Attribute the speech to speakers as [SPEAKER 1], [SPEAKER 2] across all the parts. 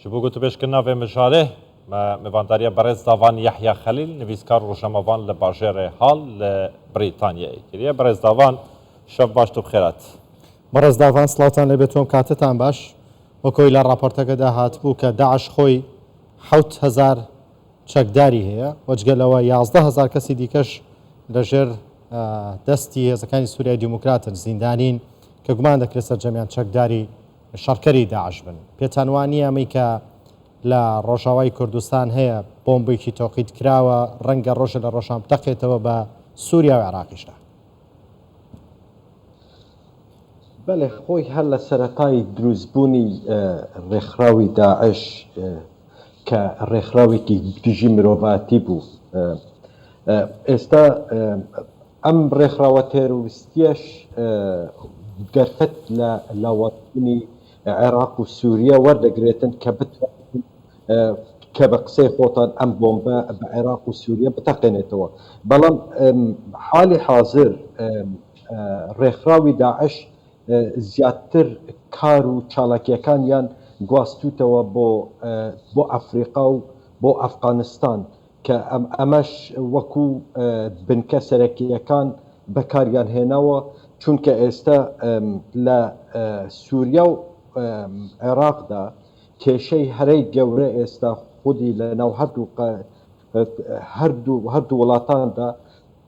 [SPEAKER 1] شبو قلت بيش كنا في مشاره ما مفانداريا برز دافان يحيى خليل نویسکار روشنموان لباجر حال لبريطانيا كريا برز دافان شب باش تو بخيرات
[SPEAKER 2] برز دافان سلاوتان لبيتوم كاتتان باش وكوي لا راپۆرتەکەدا هاتبوو کە داعش خۆی 7000 چەکداری هەیە وەجگەلەوە 11000 کەسی دیکەش لەژێر دەستی هێزەکانی سووریای دیموکراتن زیندانین کە گومان دەکرێت سەرجەمیان چەکداری شەڕکەری داعش بن. پێتان وانە ئەمەی کە لە ڕۆژاوای کوردستان هەیە بۆمبێکی تۆقیت کراوە ڕەنگە ڕۆژە لە ڕۆژان بتەقێتەوە بە سووریا و عێراقیشدا.
[SPEAKER 3] بەڵێ خۆی هەر لە سەرەتای دروستبوونی ڕێکخراوی داعش کە ڕێکخراوێکی دژی مرۆڤاتی بوو ئێستا ئەم ڕێکخراوە تێروریستیەش گەرفەت لە لاوەتبوونی عێراق و سووریا وەردەگرێتن کە بتوانن کە بە قسەی خۆتان ئەم بۆمبە بە عێراق و سووریا بتەقێنێتەوە. بەڵام حالی حاضر ڕێکخراوی داعش زیاتر کار و چالاکیەکانیان گواستوتەوە بۆ ئەفریقا و بۆ ئەفغانستان کە ئەمەش وەکو بنکە سەرەکیەکان بەکاریان هێناوە چونکە ئێستا لە سووریا و عێراقدا کێشەی هەرەی گەورە ئێستا خودی لە ناو هەردوو وڵاتاندا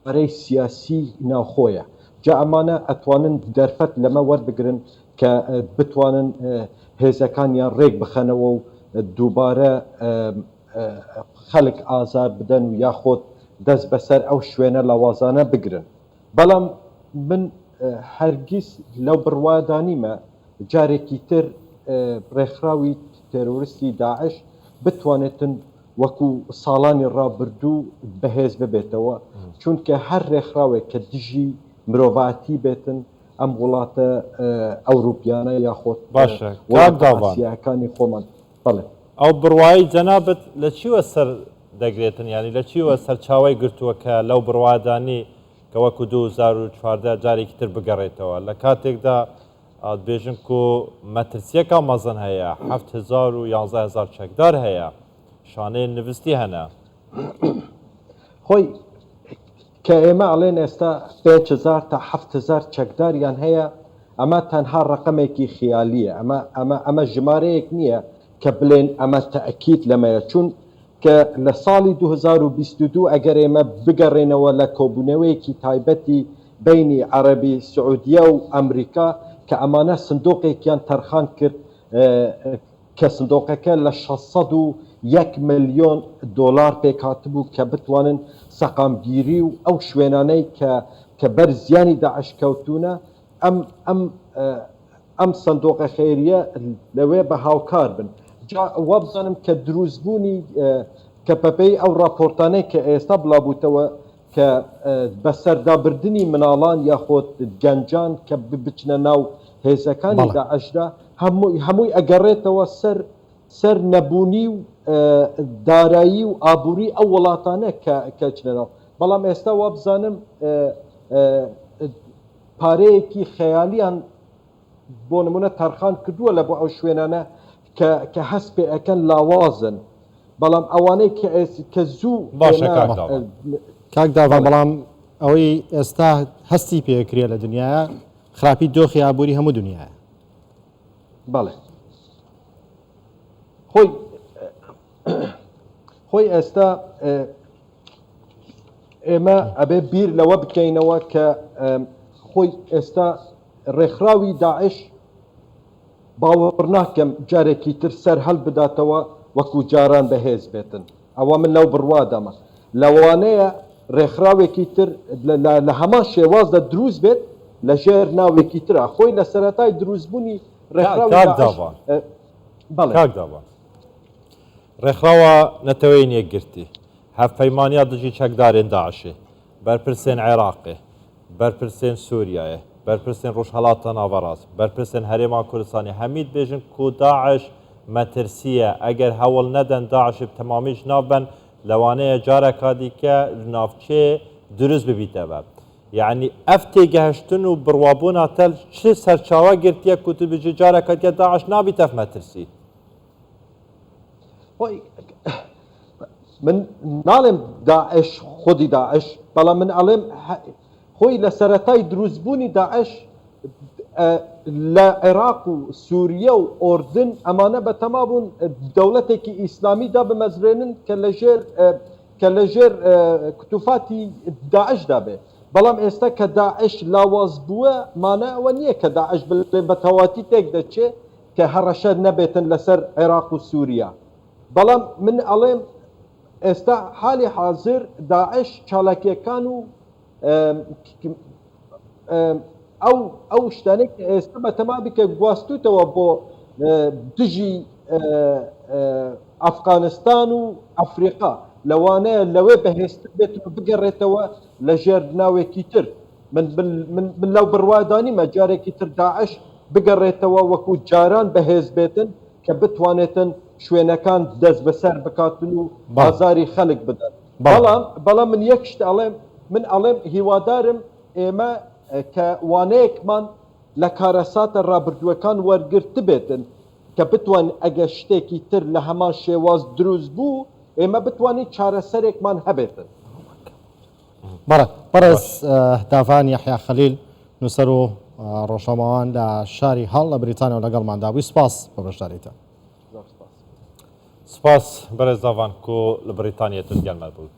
[SPEAKER 3] بەرەی سیاسی ناوخۆیە. جا ئەمانە ئەتوانن دەرفەت لەمە وەربگرن کە بتوانن هێزەکانیان ڕێک بخەنەوە و دووبارە خەڵک ئازار بدەن و یاخۆت دەست بەسەر ئەو شوێنە لاوازانە بگرن. بەڵام من هەرگیز لەو بڕوادانیمە جارێکی تر ڕێکخراوی تێرۆریستی داعش بتوانێتن وەکو ساڵانی ڕابردوو بەهێز ببێتەوە چونکە هەر ڕێکخراوێک کە دژی مرۆڤاتی بێتن ئەم وڵاتە ئەوروپیانە یاخۆت ئاسیاکانی خۆمان بڵێ
[SPEAKER 1] ئەو بڕوایی جەنابەت لە چیوە سەر دەگرێتن ینی لە چیوە سەرچاوی گرتووە کە لەو بڕوادانی کە وەکو 2014 جارێکی تر بگەڕێتەوە لە کاتێکدا بێژن و مەترسیەکە مەزن هەیە 7000 و 11000 چەکدار هەیە شانەیە نووستی هەنا
[SPEAKER 3] خۆی کە ئێمە ئەڵێن ئێستا 5000 تا 7000 چەکداریان هەیە ئەمە تەنها ڕقمێکی خیالیە ئەمە ژمارەیەک نییە کە بڵێن ئەمە تەئکید لەمەیە چون کە لە ساڵی 2022 ئەگەر ئێمە بگەڕێنەوە لە کۆبوونەوەیەکی تایبەتی بینی عەرەبی سعودیە و ئەمریکا کە ئەمانە سندۆقێکیان تەرخان کرد کە سندۆقەکە لە 601 ملیۆن دۆلار پێک هاتبوو کە بتوانن سەقامگیری و ئەو شوێنانەی کە بەر زیانی داعش کەوتونە ئەم سندۆقە خێریە لەوێ بە هاوکار بن. وا بزانم کە دروستبوونی کە پەپەی ئەو راپۆرتانەی کە ئێستا بڵاوبووتەوە کە بە سەردابردنی مناڵان یاخۆت گەنجان کە بچنە ناو هێزەکانی داعشدا هەمووی ئەگەڕێتەوە سەر نەبوونی و دارایی و ئابووری ئەو وڵاتانە کە چنەوە. بەڵام ئێستا وا بزانم پارەیەکی خەیالیان بۆ نمونە تەرخان کردووە لە بۆ ئەو شوێنانە کە هەست پێ ئەەکەن لاوازن بەڵام ئەوانەی کە زوو
[SPEAKER 1] باشە
[SPEAKER 2] کاک داڤان بەڵام ئەوەی ئێستا هەستی پێکرێ لە دنیاە خراپی دۆخی ئابووری هەموو دنیاە.
[SPEAKER 3] بەڵێ خۆی ئێستا ئێمە ئەبێ بیر لەوە بکەینەوە کە خۆی ئێستا ڕێکخراوی داعش باوەڕ ناکەم جارێکی تر سەر هەڵ بداتەوە وەکو جاران بەهێز بێتن. ئەوە من لەو بڕوادەمە لەوانەیە ڕێکخراوێکی تر لە هەمان شێوازدا دروست بێت لە ژێر ناوێکی ترە خۆی لە سەرەتای دروستبوونی
[SPEAKER 1] ڕێکخراوە نەتەوەی یەکگرتی هەفپەیمانیا دژی چەکدارێن داعشێ بەرپرسێن عێراقێ بەرپرسێن سووریایە بەرپرسێن ڕۆژهەڵاتە ناوەڕاست بەرپرسێن هەرێما کوردستانی هەمید بێژن کو داعش مەترسیە ئەگەر هەوڵ نەدەن داعشب تەمامیش نابن لەوانەیە جارێکا دیکە ناوچێ دروست ببیتەوە. یعنی ئەف تێگەهشتن و بڕوابوونا تەل چ سەرچاوە گرتیە کوتبژی جارێکە دیکە داعش نابیتە مەترسی.
[SPEAKER 3] خۆی من ناڵێم داعش خودی داعش بەڵام من ئەڵێم خۆی لە سەرەتای دروستبوونی داعش لە عێراق و سووریە و ئۆردن ئەمانە بەتەما بوون دەوڵەتێکی ئیسلامیدا بمەزرێنن کە لەژێر کتوفاتی داعشدا بێ بەڵام ئێستا کە داعش لاواز بووە مانە ئەوە نییە کە داعش بە تەواتی تێک دەچێت کە هەڕەشە نەبێتن لەسەر عێراق و سووریا بەڵام من ئەڵێم ئێستا حالی حاضر داعش چالاکیەکان و ئەو شتانێک ئێستا بەتەما بکە گواستوتەوە بۆ دژی ئەفغانستان و ئەفریقا لەوانەیە لەوێ بەهێزتر بێت و بگەڕێتەوە لە ژێر ناوێکی تر من لەو بڕوادانیمە جارێکی تر داعش بگەڕێتەوە وەکو جاران بەهێز بێتن کە بتوانێتن شوێنەکان دەست بەسەر بکاتن و بازاری خەڵک بدەن بەڵام من یەک شت ئەڵێم من ئەڵێم هیوادارم ئێمە کە وانەیەکمان لە کارەساتە ڕابردووەکان وەرگرت بێتن کە بتوان ئەگە شتێکی تر لە هەمان شێواز دروست بوو ئێمە بتوانین چارەسەرێکمان هەبێتن
[SPEAKER 2] بەڕێز داڤان یەحیا خەلیل نووسەر و ڕۆژنامەوان لە شاری هەڵ لە بریتانیا و لەگەڵماندا بووی سپاس بە بەشداریتە
[SPEAKER 1] سپاس بەڕێز داڤان کۆ لە بریتانیەتون گەلمە بوو